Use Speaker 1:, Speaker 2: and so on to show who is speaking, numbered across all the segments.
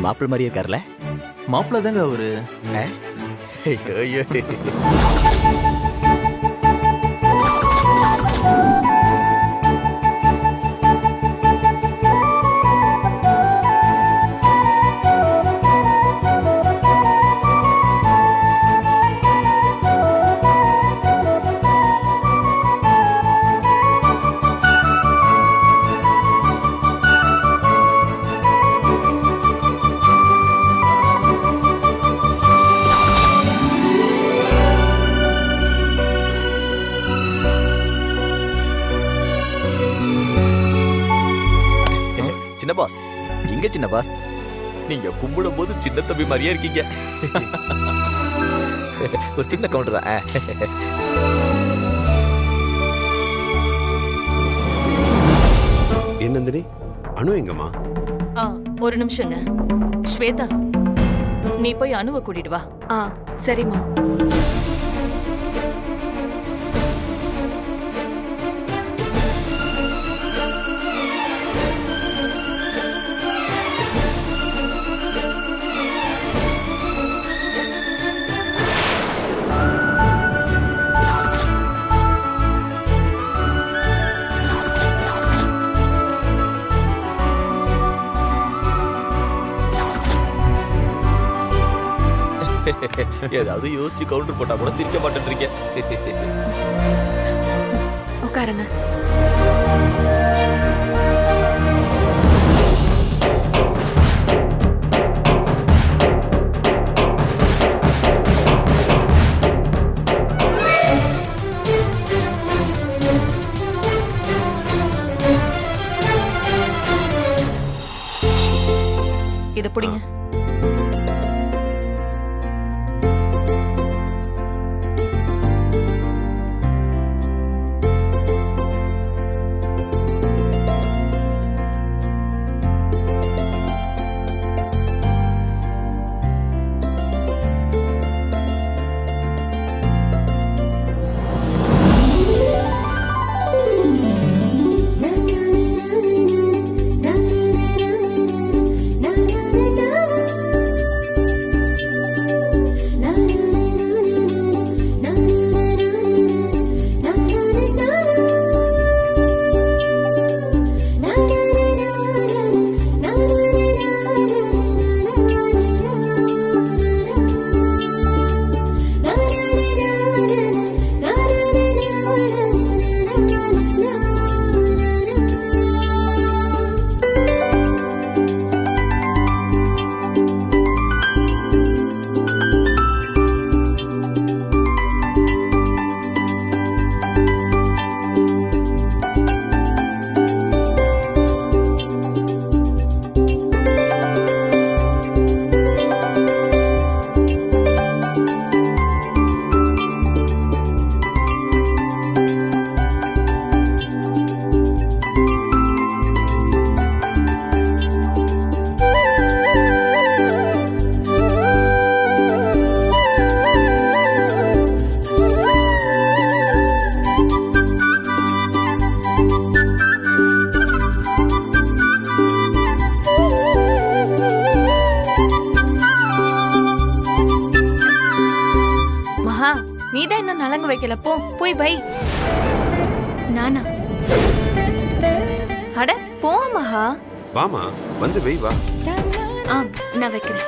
Speaker 1: மாப்பிள்ள மாதிரியே இருக்கார்ல?
Speaker 2: மாப்பிள்ள தாங்க அவரு.
Speaker 1: ஐயோ சின்ன பாஸ், இங்க சின்ன பாஸ், நீங்க கும்பிடும் போது சின்ன தம்பி மாதிரியே இருக்கீங்க. ஒரு சின்ன கவுண்டர் தான்.
Speaker 3: என்னந்தினி, அனு எங்கம்மா?
Speaker 4: ஒரு நிமிஷங்க. ஸ்வேதா, நீ போய் அனுவை கூட்டிட்டு வா.
Speaker 5: சரிம்மா.
Speaker 1: ஏதாவது யோசிச்சு கவுண்டர் போட்டா கூட சிரிக்க மாட்டேன்றீங்க.
Speaker 5: உட்காருங்க.
Speaker 4: இத புடிங்க.
Speaker 5: நீதான் இன்னும் நலங்கு வைக்கல, போ போய் வை. நானா? அட போ மகா.
Speaker 3: வாமா, வந்து வை வா.
Speaker 5: நான் வைக்கிறேன்.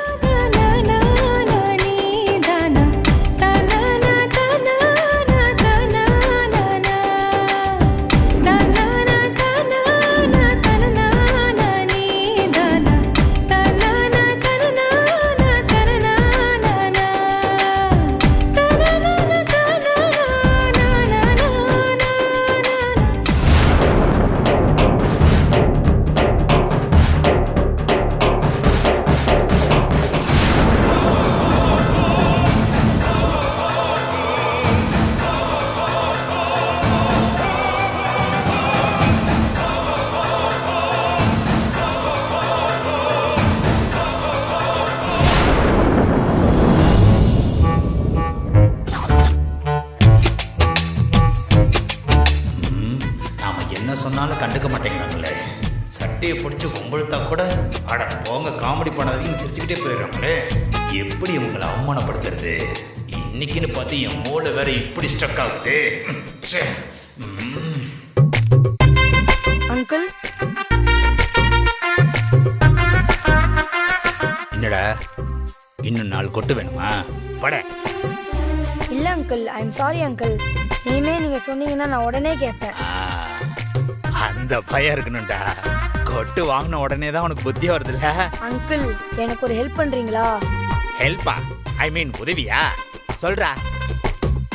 Speaker 6: சொன்னாலும் கண்டுக்க மாட்டேங்கிறாங்களே. சட்டையை பிடிச்சி கும்பழுத்தா கூட அட போங்க, காமெடி பண்ணாதீங்கன்னு சிரிச்சுக்கிட்டே போயிடுறாங்களே. எப்படி உங்களை அவமானப்படுத்துறது? இன்னைக்குன்னு பார்த்து என் மூளை வேற இப்படி ஸ்ட்ரக் ஆகுது. ச்சே.
Speaker 7: அங்கிள்,
Speaker 6: என்னடா இன்னும் 4 கொட்டு வேணுமா? பட.
Speaker 7: இல்ல uncle, I am sorry uncle. இனிமே நீங்க சொன்னீங்கன்னா நான் உடனே கேட்பேன்.
Speaker 6: அந்த பயம் இருக்கணும்டா. கொட்டு வாங்கின உடனே தான் உனக்கு புத்தி வருதுல்ல.
Speaker 7: அங்கிள், எனக்கு ஒரு ஹெல்ப் பண்றீங்களா?
Speaker 6: ஹெல்ப்பா? ஐ மீன் உதவியா? சொல்றா.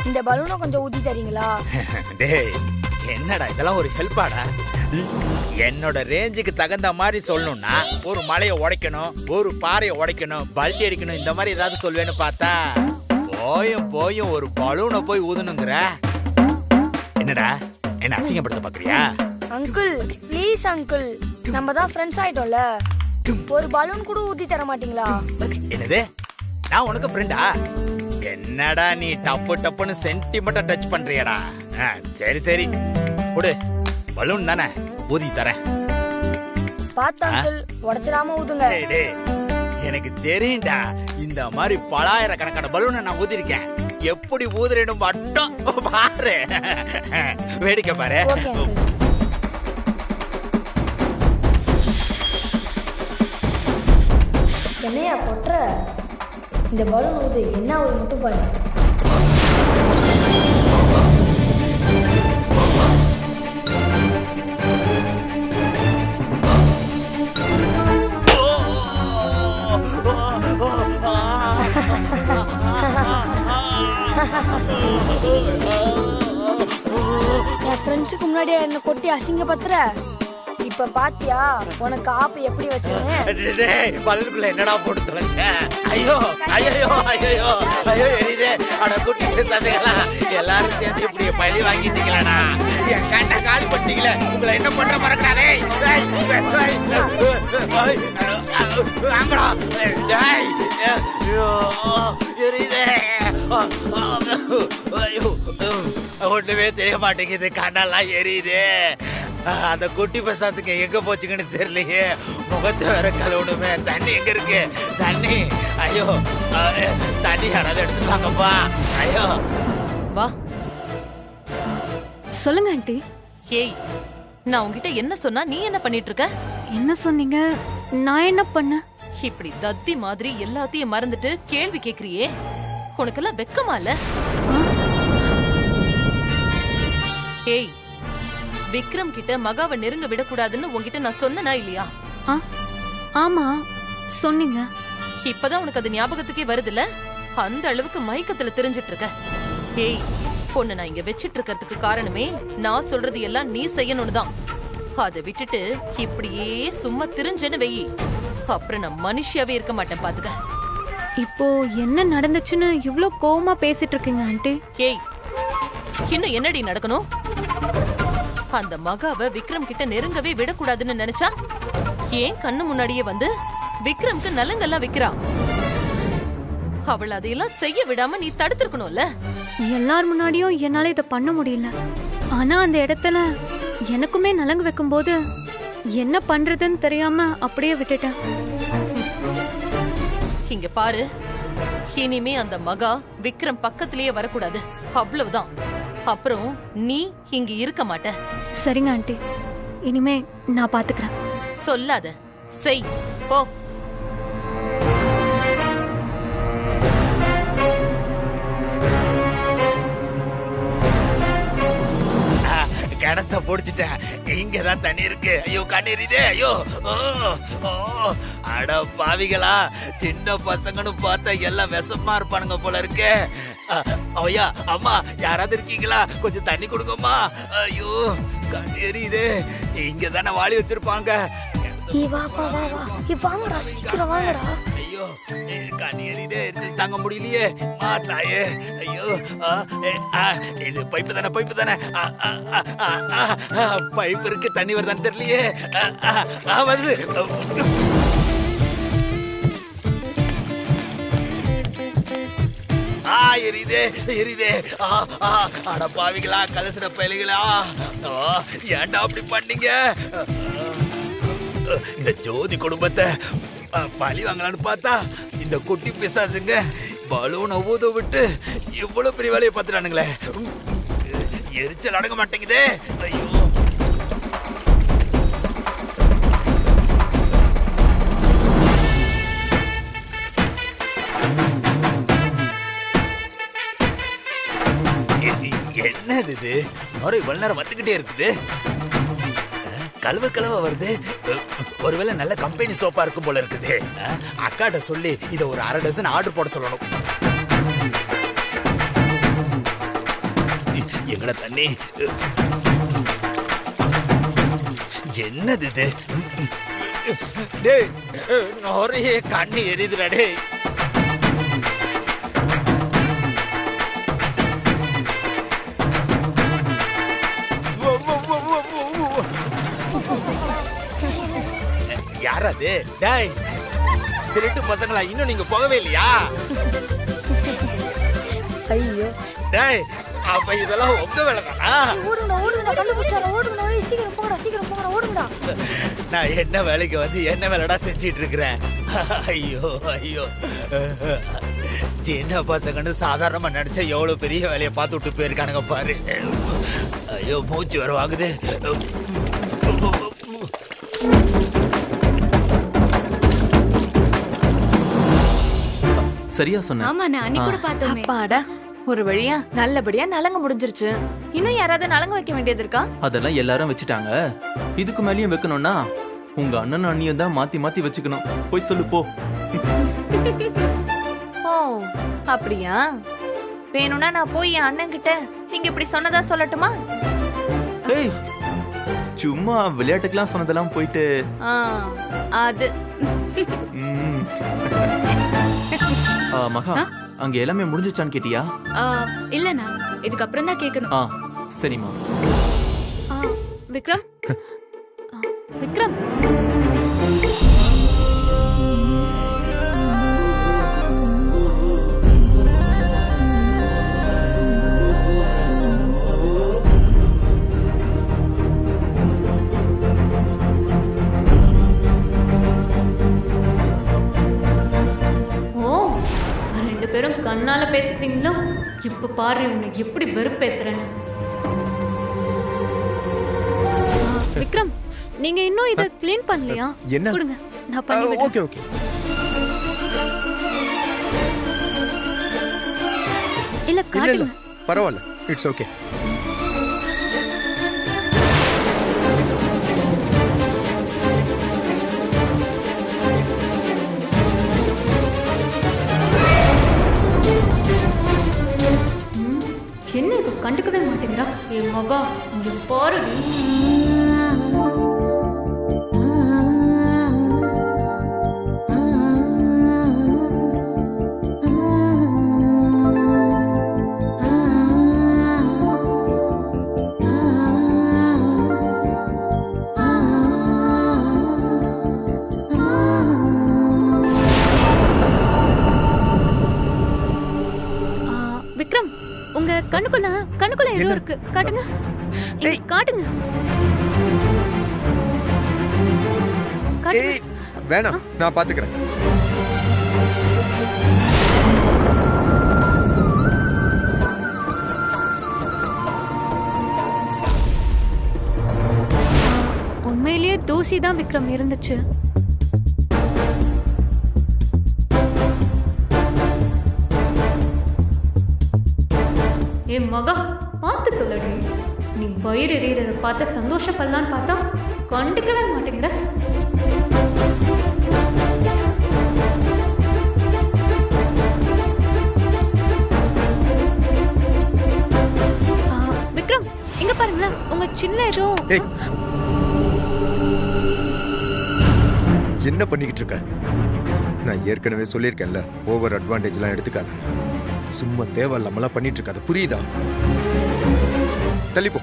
Speaker 7: இந்த பலூனை கொஞ்சம் ஊதி தரீங்களா?
Speaker 6: டேய், என்னடா இதெல்லாம் ஒரு ஹெல்ப்பாடா? என்னோட ரேஞ்சுக்கு தகுந்த மாதிரி சொல்லணும்னா ஒரு மலையை உடைக்கணும், ஒரு பாறையை உடைக்கணும், பல்டி அடிக்கணும், இந்த மாதிரி ஏதாவது சொல்வேன்னு பார்த்தா போயும் ஒரு பலூனை போய் ஊதணுங்கிற. என்னடா என்ன அசிங்கப்படுத்த பாக்குறியா?
Speaker 7: அங்கிள் ப்ளீஸ் அங்கிள், நம்ம தான் ஃப்ரெண்ட்ஸ் ஆயிட்டோம்ல, ஒரு பலூன் கூட ஊதி தர மாட்டீங்களா?
Speaker 6: என்னது, நான் உனக்கு ஃப்ரெண்டா? என்னடா நீ டப்பு டப்புன்னு சென்டிமெண்டா டச் பண்றியடா. சரி சரி கொடு, பலூன் தானே, ஊதி தரேன்.
Speaker 7: பார்த்து அங்கிள், உடைச்சிடாம ஊதுங்க.
Speaker 6: டேய், டேய், எனக்கு தெரியும்டா, இந்த மாதிரி பலாயிரக்கணக்கான பலூனை நான் ஊதிருக்கேன். எப்படி ஊதுறேன்னு மட்டும் பாரு, வேடிக்கை பாரு.
Speaker 7: Okay uncle. என்னையா பொட்டுற? இந்த பலூன் ஊது, என்ன ஒரு மட்டும் பாரு. என் ஃப்ரெண்ட்ஸுக்கு முன்னாடி என்ன கொட்டி அசிங்கப்படுத்துற? இப்ப பாத்தியா உனக்கு ஆப்பு எப்படி வச்சேன்னு?
Speaker 6: பலனுக்குள்ள என்னடா போட்டு தொலைச்ச? ஐயோ ஐயோ ஐயோ ஐயோ எரியுதே. அட குட்டி சதைகளா, எல்லாரும் சேர்ந்து இப்படி பழி வாங்கிட்டீங்களா? என் கண்ணை காலி பண்ணிட்டீங்களே, உங்களை என்ன பண்ற மறக்காதே. எரியுதே. ஒண்ணுமே தெரிய மாட்டேங்குது, கண்ணெல்லாம் எரியுது. அந்த குட்டி பசாத்துக்கு எங்க போச்சுங்கன்னு தெரியலையே. முகத்தை வேற கழுவணுமே. தண்ணி எங்க இருக்கு? தண்ணி, ஐயோ தண்ணி யாராவது எடுத்துட்டாங்கப்பா. ஐயோ
Speaker 4: வா.
Speaker 5: சொல்லுங்க ஆண்டி.
Speaker 4: ஏய், நான் உன்கிட்ட என்ன சொன்னா நீ என்ன பண்ணிட்டு இருக்க?
Speaker 5: என்ன சொன்னீங்க? நான் என்ன பண்ண?
Speaker 4: இப்படி தத்தி மாதிரி எல்லாத்தையும் மறந்துட்டு கேள்வி கேக்குறியே, உனக்கெல்லாம் வெக்கமா இல்ல? ஏய், விக்ரம் கிட்ட மகாவை நெருங்க விடக்கூடாதுன்னு உன்கிட்ட நான் சொன்னனா இல்லையா?
Speaker 5: ஆமா சொன்னீங்க.
Speaker 4: இப்பதான் உனக்கு அது ஞாபகத்துக்கே வருதுல்ல? அந்த அளவுக்கு மயக்கத்துல தெரிஞ்சிட்டு இருக்க. ஏய், பொண்ணு நான் இங்க வச்சிட்டு இருக்கிறதுக்கு காரணமே நான் சொல்றது எல்லாம் நீ செய்யணும்னு தான். அதை விட்டுட்டு இப்படியே சும்மா திரிஞ்சேன்னு வெயி, அப்புறம் நான் மனுஷியாவே இருக்க மாட்டேன் பாத்துக்க.
Speaker 5: இப்போ என்ன நடந்துச்சுன்னு இவ்ளோ கோவமா பேசிட்டு இருக்கீங்க ஆண்டி?
Speaker 4: ஏய், இன்னும் என்னடி நடக்கணும்? அந்த மகாவை விக்ரம் கிட்ட நெருங்கவே விடக்கூடாதுன்னு நினைச்சா ஏன் கண்ணு முன்னாடியே வந்து விக்ரம்க்கு நலங்கெல்லாம் விக்கிறா. அவள் அதையெல்லாம் செய்ய விடாம நீ தடுத்திருக்கணும்ல.
Speaker 5: எல்லார் முன்னாடியும் என்னால இதை பண்ண முடியல. ஆனா அந்த இடத்துல எனக்குமே நலங்கு வைக்கும்போது என்ன பண்றதுன்னு தெரியாம அப்படியே விட்டுட்டேன்.
Speaker 4: இங்க பாரு, இனிமே அந்த மகா விக்ரம் பக்கத்திலேயே வரக்கூடாது, அவ்வளவுதான். அப்புறம் நீ இங்க இருக்க மாட்ட.
Speaker 5: சரிங்க ஆண்டி, இனிமே நான் பாத்துக்கிறேன்.
Speaker 4: சொல்லாத, செய். போ.
Speaker 6: கிணத்த பொடிச்சிட்டேன். இங்கதான் தண்ணி இருக்கு. ஐயோ கண்ணீர் இதே. ஐயோ அட பாவிகளா, சின்ன பசங்கன்னு பார்த்தா எல்லாம் விஷமா இருப்பானுங்க போல இருக்கு. ஐயா அம்மா, யாராவது இருக்கீங்களா? கொஞ்சம் தண்ணி கொடுங்கம்மா. ஐயோ கண்ணீர் இது. இங்க தானே வாளி வச்சிருப்பாங்க.
Speaker 7: வாங்கடா, சீக்கிரம் வாங்கடா.
Speaker 6: ஐயோ கண்ணீர் இதே, தாங்க முடியலையே தாயே. ஐயோ இது பைப்பு தானே, பைப்பு தானே, பைப்பு இருக்கு, தண்ணி வருதான்னு தெரியலையே. வருது. எரியுதே எரியுதே. அட பாவிகளா, கலசின பயலுகளா, ஏன்டா அப்படி பண்ணீங்க? இந்த ஜோதி குடும்பத்தை பழி வாங்கலான்னு பார்த்தா இந்த குட்டி பிசாசுங்க பலூனை ஊத விட்டு இவ்வளவு பெரிய வேலையை பார்த்துட்டானுங்களே. எரிச்சல் அடங்க மாட்டேங்குதே. ஐயோ, என்னது இது? நுரை இவ்வளவு நேரம் வந்துகிட்டே இருக்குது. கழுவ வருது. ஒருவேளை நல்ல கம்பெனி சோப்பா இருக்கும் போல இருக்குது. அக்காட்ட சொல்லி இதை ஒரு 1/2 டசன் ஆர்டர் போட சொல்லணும். எங்கட தண்ணி என்னது இது? டேய், நுரையே கண்ணு எரியுதுடா டேய். யாரது? டேய், திருட்டு பசங்களா, இன்னும் நீங்க போகவே இல்லையா?
Speaker 7: ஐயோ,
Speaker 6: டேய், அப்ப இதெல்லாம் உங்க வேலை தானா?
Speaker 7: ஓடுங்கடா, கண்டுபிடிச்சாரா, ஓடுங்கடா, சீக்கிரம் போங்கடா, ஓடுங்கடா.
Speaker 6: நான் என்ன வேலைக்கு வந்து என்ன வேலைடா செஞ்சிட்டு இருக்கிறேன்? ஐயோ ஐயோ, சின்ன பசங்கன்னு சாதாரணமா நினைச்சா எவ்வளவு பெரிய வேலையை பார்த்து விட்டு போயிருக்கானுங்க பாரு. ஐயோ, மூச்சு வர வாங்குது.
Speaker 2: சரியா சொன்ன.
Speaker 5: ஆமா, நான் அன்னைக்கு கூட பார்த்தோமே.
Speaker 8: அப்பாடா, ஒரு வழியா நல்லபடியா நலங்க முடிஞ்சிருச்சு. இன்னும் யாராவது நலங்க வைக்க வேண்டியது இருக்கா?
Speaker 2: அதெல்லாம் எல்லாரும் வச்சுட்டாங்க. இதுக்கு மேலயும் வைக்கணும்னா உங்க அண்ணன் அண்ணியும் தான் மாத்தி மாத்தி வச்சுக்கணும். போய் சொல்லு போ.
Speaker 8: ஓ, அப்படியா? வேணும்னா நான் போய் என் அண்ணன் கிட்ட நீங்க இப்படி சொன்னதா சொல்லட்டுமா?
Speaker 2: ஏய், சும்மா விளையாட்டுக்கெல்லாம் சொன்னதெல்லாம் போயிட்டு
Speaker 8: அது
Speaker 2: ம். மகா, அங்க எல்லாமே முடிஞ்சிச்சான்னு கேட்டியா?
Speaker 5: இல்லண்ணா, இதுக்கப்புறம் தான் கேட்கணும்.
Speaker 2: சரிம்மா.
Speaker 5: விக்ரம், விக்ரம், வெறும் கண்ணால பேசுறீங்களோ? இப்ப பாரு உன்னை எப்படி வெறுப்பேத்துறேன்னு. விக்ரம், நீங்க இன்னும் இத க்ளீன் பண்ணலையா?
Speaker 9: என்ன?
Speaker 5: கொடுங்க, நான் பண்ணி விடுறேன்.
Speaker 9: Okay okay.
Speaker 5: இல்ல காட்டுங்க.
Speaker 9: பரவாயில்ல, இட்ஸ் ஓகே.
Speaker 5: என்ன இது கண்டுக்கவே மாட்டேங்கிறா? என் மகா, இங்க பாரு. விக்ரம், உங்க கண்ணுக்குள்ள ஏதோ இருக்கு. காட்டுங்க, காட்டுங்க.
Speaker 9: ஏய், வேணாம், நான் பாத்துக்கிறேன்.
Speaker 5: உண்மையிலேயே தூசி தான் விக்ரம் இருந்துச்சு. என் மகா, பார்த்து தொல்லடி. நீ வயிறு எறியறத பார்த்து சந்தோஷப்படலான்னு பார்த்தா கண்டுக்கவே மாட்டேங்கிற. விக்ரம், இங்க பாருங்களேன், உங்க சின்ன ஏதோ.
Speaker 9: என்ன பண்ணிக்கிட்டு இருக்க? நான் ஏற்கனவே சொல்லியிருக்கேன்ல, ஓவர் அட்வான்டேஜ் எல்லாம் எடுத்துக்காத. சும்மா தேவையில்லாமலாம் பண்ணிட்டு இருக்காது, புரியுதா? தள்ளிப்போ.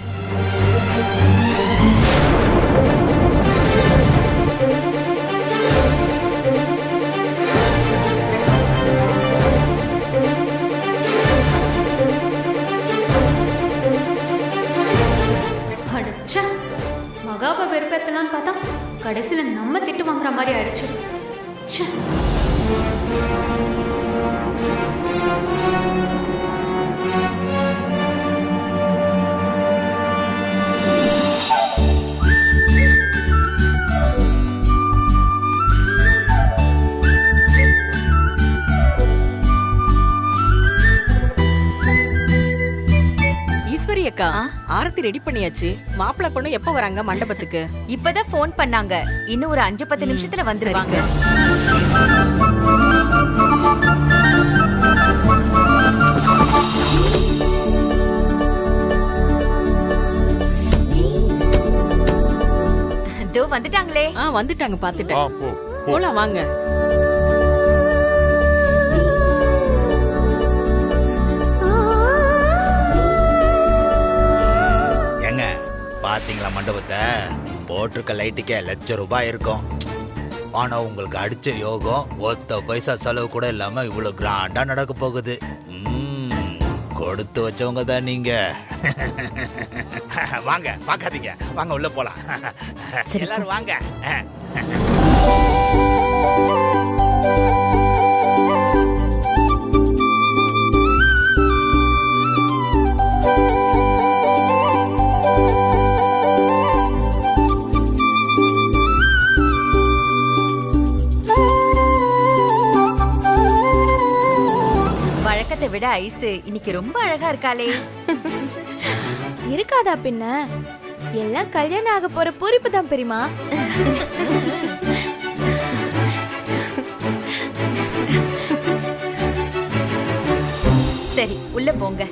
Speaker 5: மகாவை வெறுப்பேத்தலாம்னு பார்த்தா கடைசியில நம்ம திட்டு வாங்குற மாதிரி ஆயிடுச்சு. ச்சே.
Speaker 10: ஈஸ்வரி அக்கா, ஆரத்தி ரெடி பண்ணியாச்சு. மாப்பிள்ளை பொண்ணு எப்ப வராங்க மண்டபத்துக்கு?
Speaker 11: இப்பதான் ஃபோன் பண்ணாங்க. இன்னும் ஒரு 5-10 நிமிஷத்துல வந்துருவாங்க. தோ வந்துட்டாங்களே.
Speaker 10: வந்துட்டாங்க, பாத்துட்டேன். போலாம் வாங்க.
Speaker 6: பாத்தீங்களா மண்டபத்தை? போட்டிருக்க லைட்டுக்கே ₹1,00,000 இருக்கும். ஆனா உங்களுக்கு அடிச்ச யோகம் ஒத்த பைசா செலவு கூட இல்லாம இவ்வளவு கிராண்டா நடக்க போகுது. கொடுத்து வச்சவங்க தான் நீங்க. வாங்க, பாக்காதீங்க, வாங்க உள்ள போலாம். எல்லாரும் வாங்க.
Speaker 11: வழக்கத்தை விட ஐஸ் இன்னைக்கு ரொம்ப அழகா இருக்காளே.
Speaker 7: இருக்காதா பின்ன? எல்லாம் கல்யாணம் ஆக போற பூரிப்பு தான் பெரியமா.
Speaker 11: சரி, உள்ள போங்க.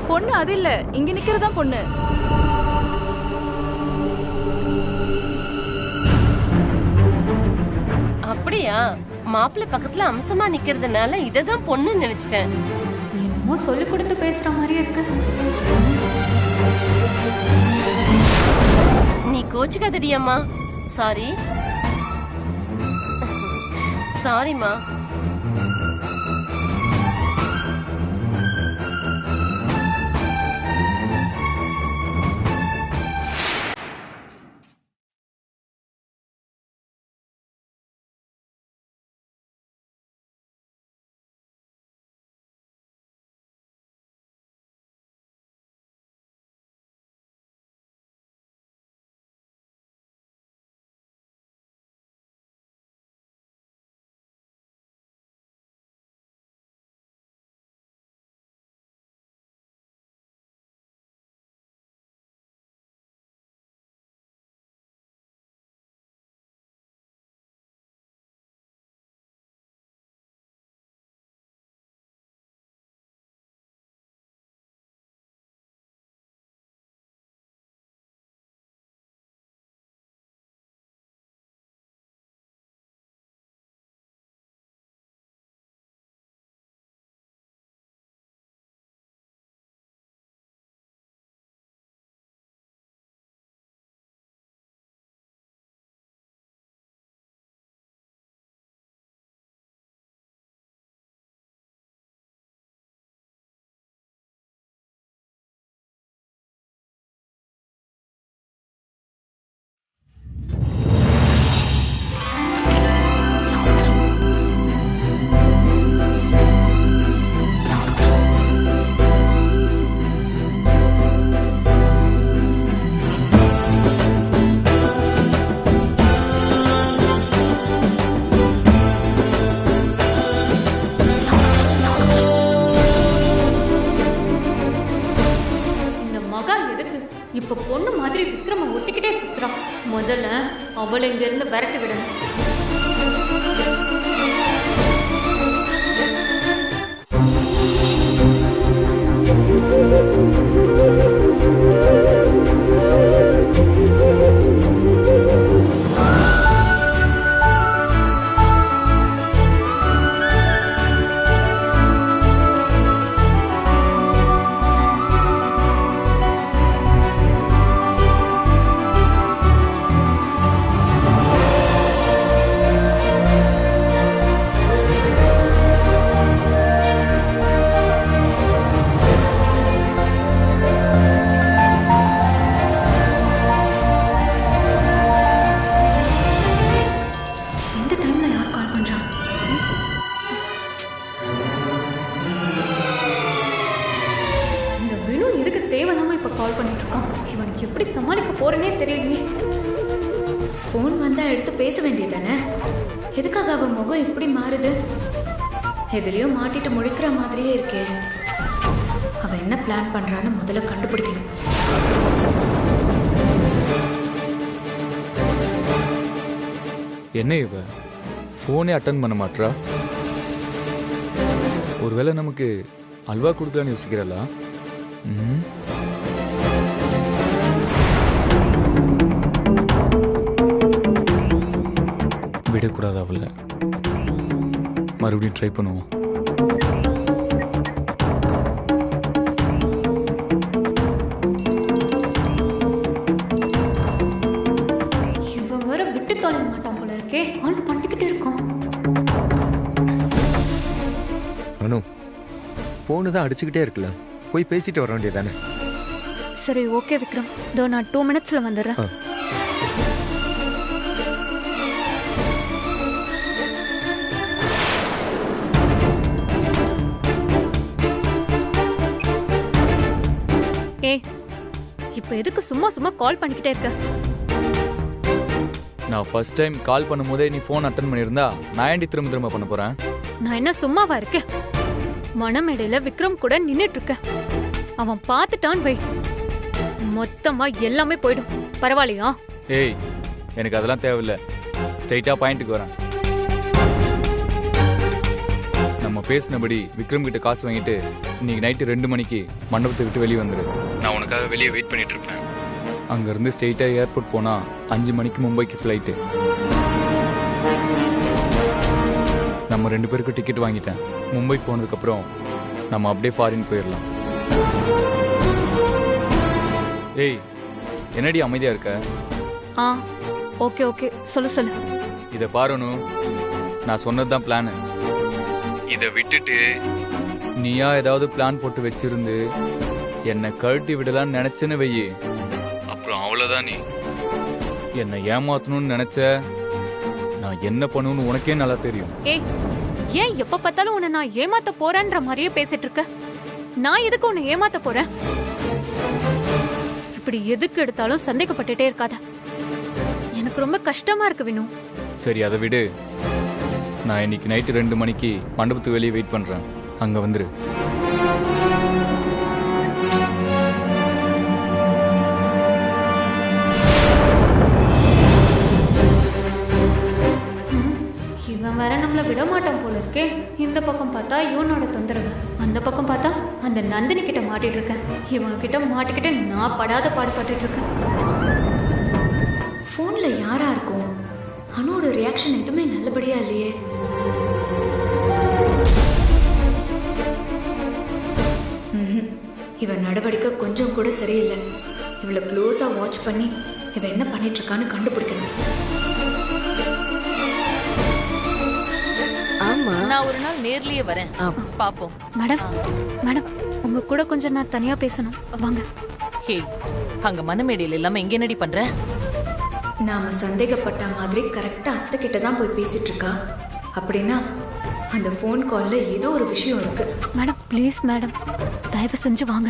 Speaker 10: பொண்ணு அது இல்ல, இங்க நிக்கிறதா பொண்ணு.
Speaker 12: அப்படியா? மாப்பிள்ளை பக்கத்துல அம்சமா நிக்கிறதுனால இததான் பொண்ணு நினைச்சிட்டேன்.
Speaker 5: என்னமோ சொல்லி கொடுத்து பேசுற மாதிரி இருக்கு.
Speaker 12: நீ கோச்சுக்காதடி அம்மா. சாரிம்மா.
Speaker 5: முதல்ல அவளை இங்க இருந்து விரட்டி விடணும்.
Speaker 13: கால் பண்ணிட்டு இருக்கான். இவனுக்கு எப்படி சமாளிக்க போறேனே தெரியலையே.
Speaker 14: ஃபோன் வந்தா எடுத்து பேச வேண்டியதானே? எதுக்காக அவ முகம் இப்படி மாறுது? எதுலயோ மாட்டிட்டு முழிக்கிற மாதிரியே இருக்கே. அவ என்ன பிளான் பண்றான்னு முதல்ல கண்டுபிடிக்கணும்.
Speaker 15: என்ன இவ ஃபோனே அட்டன் பண்ண மாட்றா? ஒருவேளை நமக்கு அல்வா கொடுக்கலான்னு யோசிக்கிறலா? விடக்கூடாது அவளை. மறுபடியும் ட்ரை பண்ணுவோம்.
Speaker 13: இவன் வேற விட்டு தொலைய மாட்டான் போல இருக்கே. கால் பண்ணிக்கிட்டே இருக்கான்.
Speaker 9: அனு, போனு தான் அடிச்சுக்கிட்டே இருக்குல்ல, போய் பேசிட்டு வர வேண்டியதானே?
Speaker 13: சரி, ஓகே விக்ரம். இதோ நான் 2 minutesல வந்துடுறேன். ஏய், இப்போ எதுக்கு சும்மா சும்மா கால் பண்ணிக்கிட்டே இருக்க?
Speaker 15: நான் ஃபர்ஸ்ட் டைம் கால் பண்ணும்போதே நீ ஃபோன் அட்டன் பண்ணியிருந்தா நான் ஏன்டி திரும்ப திரும்ப பண்ண போறேன்?
Speaker 13: நான் என்ன சும்மாவா இருக்கேன்? மணமேடையில விக்ரம் கூட நின்னுட்டு இருக்க. அவன் பார்த்துட்டான் வை, மொத்தமா எல்லாமே போயிடும். பரவாயில்லையா?
Speaker 15: ஏய், எனக்கு அதெல்லாம் தேவையில்லை. ஸ்ட்ரைட்டா பாயிண்ட்டுக்கு வரேன். நம்ம பேசினபடி விக்ரம் கிட்ட காசு வாங்கிட்டு இன்னைக்கு நைட்டு 2 மணிக்கு மண்டபத்தை விட்டு வெளியே வந்துடு. நான் உனக்காக வெளியே வெயிட் பண்ணிட்டு இருப்பேன். அங்கேருந்து ஸ்ட்ரெயிட்டாக ஏர்போர்ட் போனால் 5 மணிக்கு மும்பைக்கு ஃப்ளைட்டு. நம்ம 2 பேருக்கு டிக்கெட் வாங்கிட்டேன். மும்பைக்கு போனதுக்கப்புறம் நம்ம அப்படியே ஃபாரின் போயிடலாம். ஏய், என்னடி அமைதியாக இருக்க?
Speaker 13: ஆ, ஓகே ஓகே, சொல்லு.
Speaker 15: இதை பாருன்னு, நான் சொன்னது தான் பிளானு. இதை விட்டுட்டு நீயா ஏதாவது பிளான் போட்டு வச்சிருந்து என்னை கழட்டி விடலான்னு நினைச்சேன்னு வையே, அப்புறம் அவ்வளோதான். நீ என்னை ஏமாத்தணும்னு நினைச்ச நான் என்ன பண்ணுவேன்னு உனக்கே நல்லா தெரியும்.
Speaker 13: ஏய், ஏன் எப்ப பார்த்தாலும் உன்னை நான் ஏமாத்த போறேன்ற மாதிரியே பேசிட்டு இருக்க? நான் எதுக்கு உன்னை ஏமாத்த போறேன்? இப்படி எதுக்கு எடுத்தாலும் சந்தேகப்பட்டுட்டே இருக்காத. எனக்கு ரொம்ப கஷ்டமா இருக்கு வினு.
Speaker 15: சரி, அதை விடு. நான் இன்னைக்கு நைட்டு 2 மணிக்கு மண்டபத்துக்கு வெளியே வெயிட் பண்றேன். அங்க வந்துரு.
Speaker 13: இவன் வேற நம்மள விட மாட்டான் போல இருக்கே. இந்த பக்கம் பார்த்தா இவனோட தொந்தரவு, அந்த பக்கம் பார்த்தா அந்த நந்தினி கிட்ட மாட்டிட்டு இருக்கேன். இவங்க கிட்ட மாட்டிக்கிட்டு நான் படாத பாடுபட்டு இருக்கேன்.
Speaker 14: ஃபோன்ல யாரா இருக்கும்? அனுவோட ரியாக்ஷன் எதுவுமே நல்லபடியா இல்லையே. இவன் நடவடிக்கை கொஞ்சம் கூட சரியில்லை. இவளை க்ளோஸா வாட்ச் பண்ணி இவ என்ன பண்ணிட்டு இருக்கான்னு கண்டுபிடிக்கணும்.
Speaker 4: ஆமா, நான் ஒரு நாள் நேர்லயே வரேன், பாப்போம்.
Speaker 13: மேடம், உங்க கூட கொஞ்சம் நான் தனியா பேசணும், வாங்க.
Speaker 4: ஹே, அங்க மனமேடையில இல்லாம எங்க என்னடி பண்ற?
Speaker 14: நாம சந்தேகப்பட்ட மாதிரி கரெக்டா அத்தை கிட்ட தான் போய் பேசிட்டு இருக்கா. அப்படின்னா அந்த ஃபோன் கால்ல ஏதோ ஒரு விஷயம் இருக்கு.
Speaker 13: மேடம், ப்ளீஸ் மேடம், தயவு செஞ்சு வாங்க.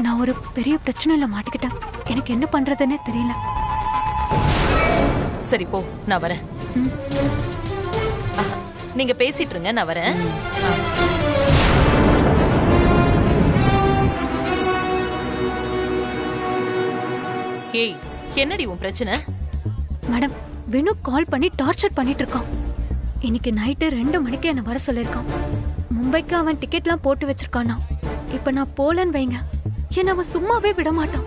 Speaker 13: நான் ஒரு பெரிய பிரச்சனையில மாட்டிக்கிட்டேன். எனக்கு என்ன பண்றதுன்னே தெரியல.
Speaker 4: சரி போ, நான் வரேன். நீங்க பேசிட்டு இருங்க, நான் வரேன். ஏய், என்னடி உன் பிரச்சனை?
Speaker 5: மேடம், வினு கால் பண்ணி டார்ச்சர் பண்ணிட்டு இருக்கான். இன்னைக்கு நைட்டு 2 மணிக்கு என்ன வர சொல்லியிருக்கான். மும்பைக்கு அவன் டிக்கெட்லாம் போட்டு வச்சிருக்கானா. இப்ப நான் போலன்னு வைங்க, என்ன அவன் சும்மாவே விட மாட்டான்.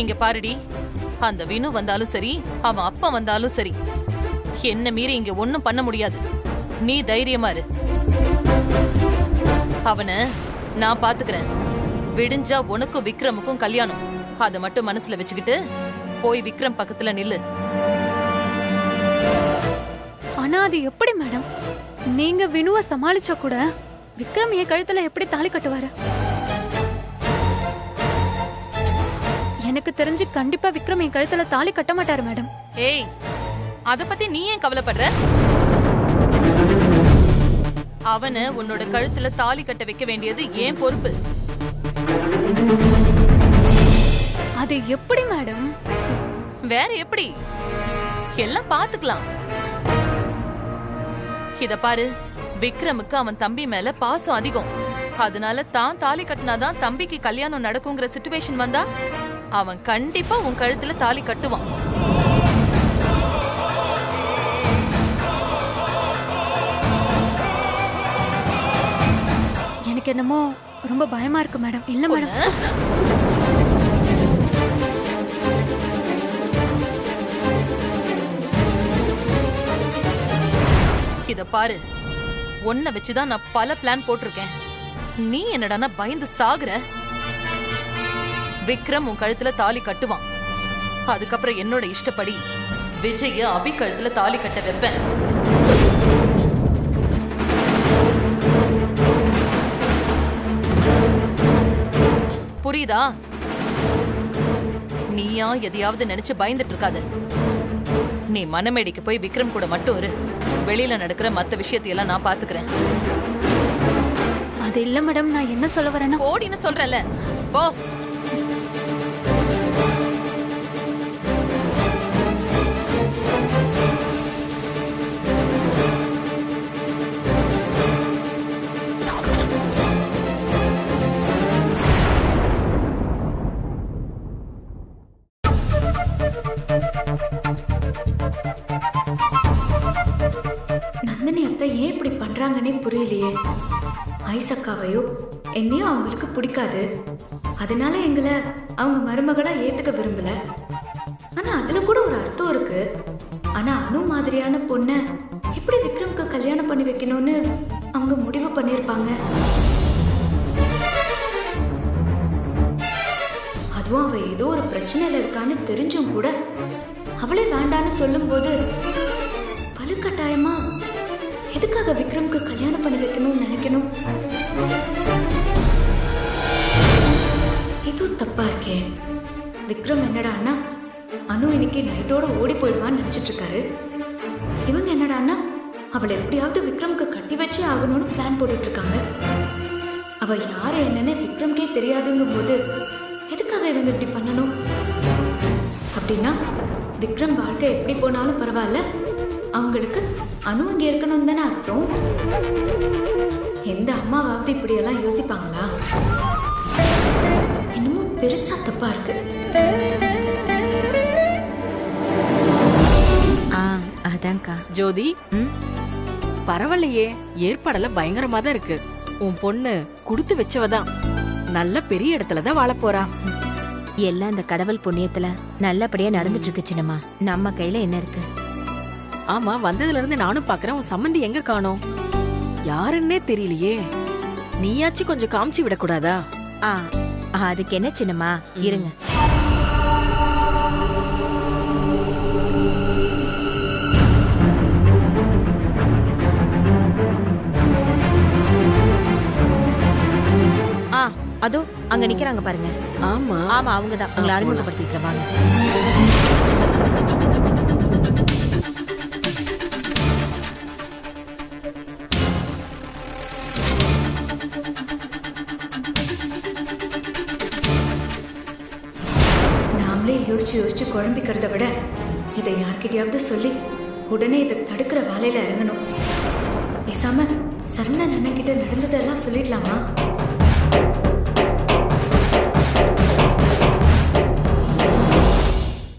Speaker 4: இங்க பாருடி, அந்த வினு வந்தாலும் சரி, அவன் அப்பா வந்தாலும் சரி, என்ன மீறி இங்க ஒண்ணும் பண்ண முடியாது. நீ தைரியமா இரு. அவனை நான் பாத்துக்கிறேன். விடிஞ்சா உனக்கும் விக்ரமுக்கும் கல்யாணம். அதை மட்டும் மனசுல வச்சுக்கிட்டு போய் விக்ரம் பக்கத்துல நில்லு.
Speaker 5: ஆனா அது எப்படி மேடம்? நீங்க வினுவை சமாளிச்சா கூட விக்ரம் என் கழுத்துல எப்படி தாலி கட்டுவாரு? எனக்கு தெரிஞ்சு கண்டிப்பா விக்ரம் என் கழுத்துல தாலி கட்ட மாட்டாரு மேடம்.
Speaker 4: ஏய், அத பத்தி நீ ஏன் கவலைப்படுற? அவனை உன்னோட கழுத்துல தாலி கட்ட வைக்க வேண்டியது ஏன் பொறுப்பு.
Speaker 5: அது எப்படி மேடம்?
Speaker 4: வேற எப்படி? எல்லாம் பாத்துக்கலாம். இத பாரு, விக்ரமுக்கு அவன் தம்பி மேல பாசம் அதிகம். அதனால தான் தாலி கட்டினாதான் தம்பிக்கு கல்யாணம் நடக்குங்கிற சிச்சுவேஷன் வந்தா அவன் கண்டிப்பா உன் கழுத்துல தாலி கட்டுவான்.
Speaker 5: எனக்கு என்னமோ ரொம்ப பயமா இருக்கு மேடம். இல்ல மேடம்,
Speaker 4: இத பாரு, ஒன்ன வச்சுதான் நான் பல பிளான் போட்டிருக்கேன். நீ என்னடானா பயந்து சாகுற. விக்ரம் உன் கழுத்துல தாலி கட்டுவான். அதுக்கப்புறம் என்னோட இஷ்டப்படி விஜய அபி கழுத்துல தாலி கட்ட வைப்பேன். புரியுதா? நீயா எதையாவது நினைச்சு பயந்துட்டு இருக்காத. நீ மனமேடிக்கு போய் விக்ரம் கூட மட்டும் இரு. வெளியில நடக்கிற மத்த விஷயத்தையெல்லாம் நான் பாத்துக்கிறேன்.
Speaker 5: அது இல்ல மேடம், நான் என்ன சொல்ல வரேன்னா,
Speaker 4: போடின்னு சொல்றேன்ல, போ.
Speaker 14: நந்தினி அத்தை ஏன் இப்படி பண்றாங்கன்னே புரியலையே. ஐசக்காவையோ என்னையும் அவங்களுக்கு பிடிக்காது, அதனால எங்களை அவங்க மருமகளா ஏத்துக்க விரும்பல. ஆனா அதுல கூட ஒரு அர்த்தம் இருக்கு. ஆனா அனு மாதிரியான பொண்ண எப்படி விக்ரம்க்கு கல்யாணம் பண்ணி வைக்கணும்னு அவங்க முடிவு பண்ணிருப்பாங்க. அதுவும் அவ ஏதோ ஒரு பிரச்சனையில இருக்கான்னு தெரிஞ்சும் கூட அவளே வேண்டான்னு சொல்லும் போது வலுக்கட்டாயமா எதுக்காக விக்ரம்க்கு கல்யாணம் பண்ணி வைக்கணும்னு நினைக்கணும்? இதுவும் தப்பா இருக்கே. விக்ரம் என்னடான்னா அனு இன்னைக்கு நைட்டோட ஓடி போயிடுவான்னு நினைச்சிட்டு இருக்காரு. இவங்க என்னடான்னா அவளை எப்படியாவது விக்ரம்க்கு கட்டி வச்சே ஆகணும்னு பிளான் போட்டுட்டு இருக்காங்க. அவ யாரு என்னன்னு விக்ரம்கே தெரியாதுங்கும் போது எதுக்காக இவங்க இப்படி பண்ணணும்? அப்படின்னா விக்ரம் வாழ்க்கை எப்படி போனாலும் பரவாயில்ல, அவங்களுக்கு அனு இங்க இருக்கணும் தானே அர்த்தம். எந்த அம்மாவாவது இப்படியெல்லாம் யோசிப்பாங்களா? என்னமோ பெருசா தப்பா இருக்கு.
Speaker 10: அதான்க்கா. ஜோதி, பரவாயில்லையே, ஏற்பாடெல்லாம் பயங்கரமா தான் இருக்கு. உன் பொண்ணு கொடுத்து வச்சவதான். நல்ல பெரிய இடத்துல தான் வாழ போறா.
Speaker 16: எல்லாம் அந்த கடவுள் புண்ணியத்துல நல்லபடியா நடந்துட்டு இருக்கு சின்னம்மா. நம்ம கையில என்ன இருக்கு?
Speaker 10: ஆமா, வந்ததுல இருந்து நானும் பாக்குறேன். உன் சம்மந்தி எங்க காணோம்? யாருன்னே தெரியலையே. நீயாச்சும் கொஞ்சம் காமிச்சு விடக்கூடாதா?
Speaker 16: அதுக்கு என்ன சின்னம்மா, இருங்க. அதோ அங்க நிக்கிறாங்க பாருங்க.
Speaker 10: ஆமா
Speaker 16: ஆமா, அவங்கதான். உங்களை அறிமுகப்படுத்திக்கிறேன் வாங்க.
Speaker 14: நாமளே யோசிச்சு யோசிச்சு குழம்பிக்கிறத விட இதை யார்கிட்டயாவது சொல்லி உடனே இதை தடுக்கிற வேலையில இறங்கணும். பேசாம சரவணன் அண்ணன் கிட்ட நடந்ததெல்லாம் சொல்லிடலாமா?